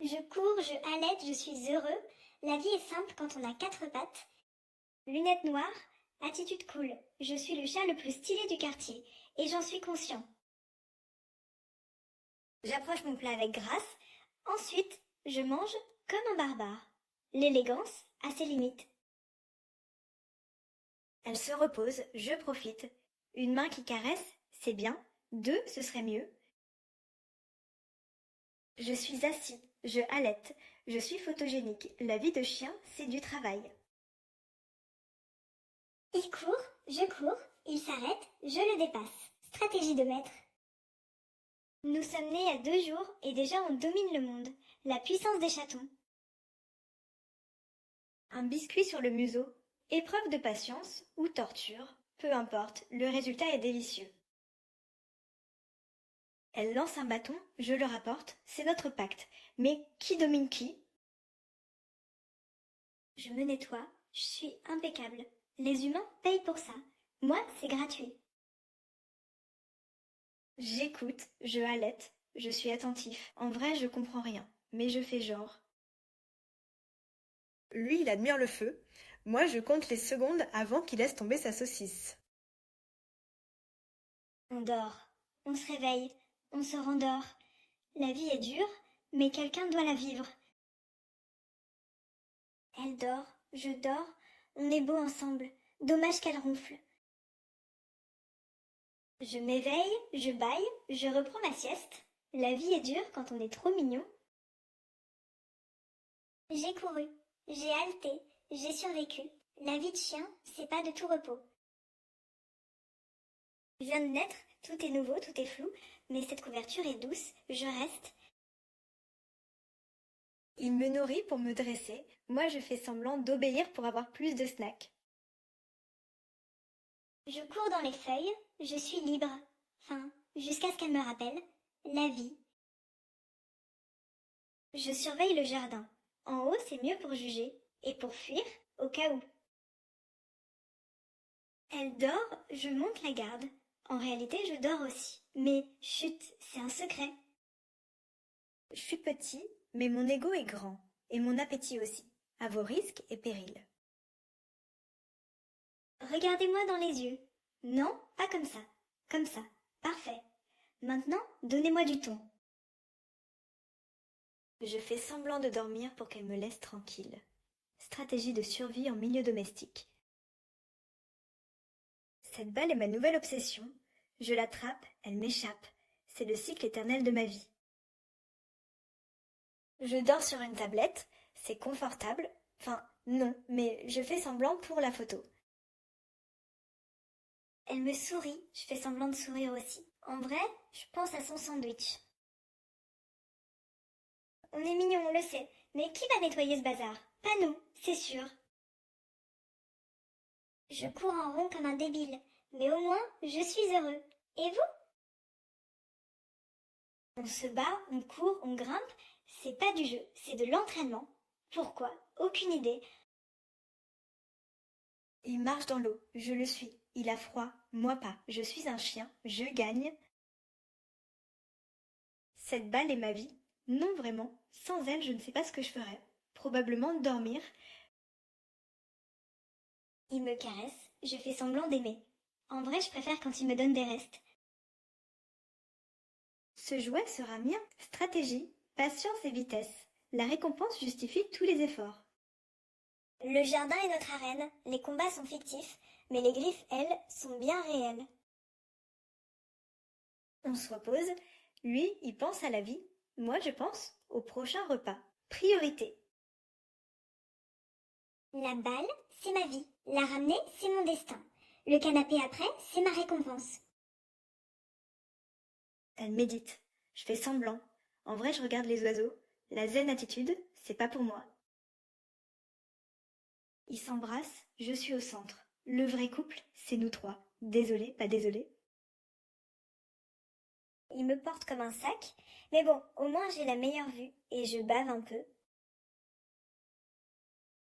Je cours, je halète, je suis heureux. La vie est simple quand on a quatre pattes. Lunettes noires, attitude cool. Je suis le chat le plus stylé du quartier. Et j'en suis conscient. J'approche mon plat avec grâce. Ensuite, je mange comme un barbare. L'élégance a ses limites. Elle se repose, je profite. Une main qui caresse, c'est bien. Deux, ce serait mieux. Je suis assis, je halète, je suis photogénique. La vie de chien, c'est du travail. Il court, je cours, il s'arrête, je le dépasse. Stratégie de maître. Nous sommes nés à 2 jours et déjà on domine le monde. La puissance des chatons. Un biscuit sur le museau. Épreuve de patience ou torture, peu importe, le résultat est délicieux. Elle lance un bâton, je le rapporte, c'est notre pacte. Mais qui domine qui? Je me nettoie, je suis impeccable. Les humains payent pour ça. Moi, c'est gratuit. J'écoute, je halète, je suis attentif. En vrai, je comprends rien, mais je fais genre. Lui, il admire le feu. Moi, je compte les secondes avant qu'il laisse tomber sa saucisse. On dort, on se réveille, on se rendort. La vie est dure, mais quelqu'un doit la vivre. Elle dort, je dors, on est beau ensemble. Dommage qu'elle ronfle. Je m'éveille, je bâille, je reprends ma sieste. La vie est dure quand on est trop mignon. J'ai couru, j'ai haleté, j'ai survécu. La vie de chien, c'est pas de tout repos. Je viens de naître, tout est nouveau, tout est flou, mais cette couverture est douce, je reste. Il me nourrit pour me dresser, moi je fais semblant d'obéir pour avoir plus de snacks. Je cours dans les feuilles, je suis libre. Enfin, jusqu'à ce qu'elle me rappelle la vie. Je surveille le jardin. En haut, c'est mieux pour juger, et pour fuir, au cas où. Elle dort, je monte la garde. En réalité, je dors aussi. Mais chut, c'est un secret. Je suis petit, mais mon ego est grand, et mon appétit aussi, à vos risques et périls. Regardez-moi dans les yeux. Non, pas comme ça. Comme ça. Parfait. Maintenant, donnez-moi du ton. Je fais semblant de dormir pour qu'elle me laisse tranquille. Stratégie de survie en milieu domestique. Cette balle est ma nouvelle obsession. Je l'attrape, elle m'échappe. C'est le cycle éternel de ma vie. Je dors sur une tablette, c'est confortable. Enfin, non, mais je fais semblant pour la photo. Elle me sourit, je fais semblant de sourire aussi. En vrai, je pense à son sandwich. On est mignon, on le sait, mais qui va nettoyer ce bazar? Pas nous, c'est sûr. Je cours en rond comme un débile, mais au moins, je suis heureux. Et vous? On se bat, on court, on grimpe, c'est pas du jeu, c'est de l'entraînement. Pourquoi? Aucune idée. Il marche dans l'eau, je le suis. Il a froid, moi pas. Je suis un chien, je gagne. Cette balle est ma vie. Non vraiment, sans elle je ne sais pas ce que je ferais. Probablement dormir. Il me caresse, je fais semblant d'aimer. En vrai je préfère quand il me donne des restes. Ce jouet sera mien. Stratégie, patience et vitesse. La récompense justifie tous les efforts. Le jardin est notre arène, les combats sont fictifs, mais les griffes, elles, sont bien réelles. On se repose, lui, il pense à la vie, moi je pense au prochain repas. Priorité. La balle, c'est ma vie. La ramener, c'est mon destin. Le canapé après, c'est ma récompense. Elle médite. Je fais semblant. En vrai, je regarde les oiseaux. La zen attitude, c'est pas pour moi. Ils s'embrassent, je suis au centre. Le vrai couple, c'est nous trois. Désolé, pas désolé. Il me porte comme un sac, mais bon, au moins j'ai la meilleure vue, et je bave un peu.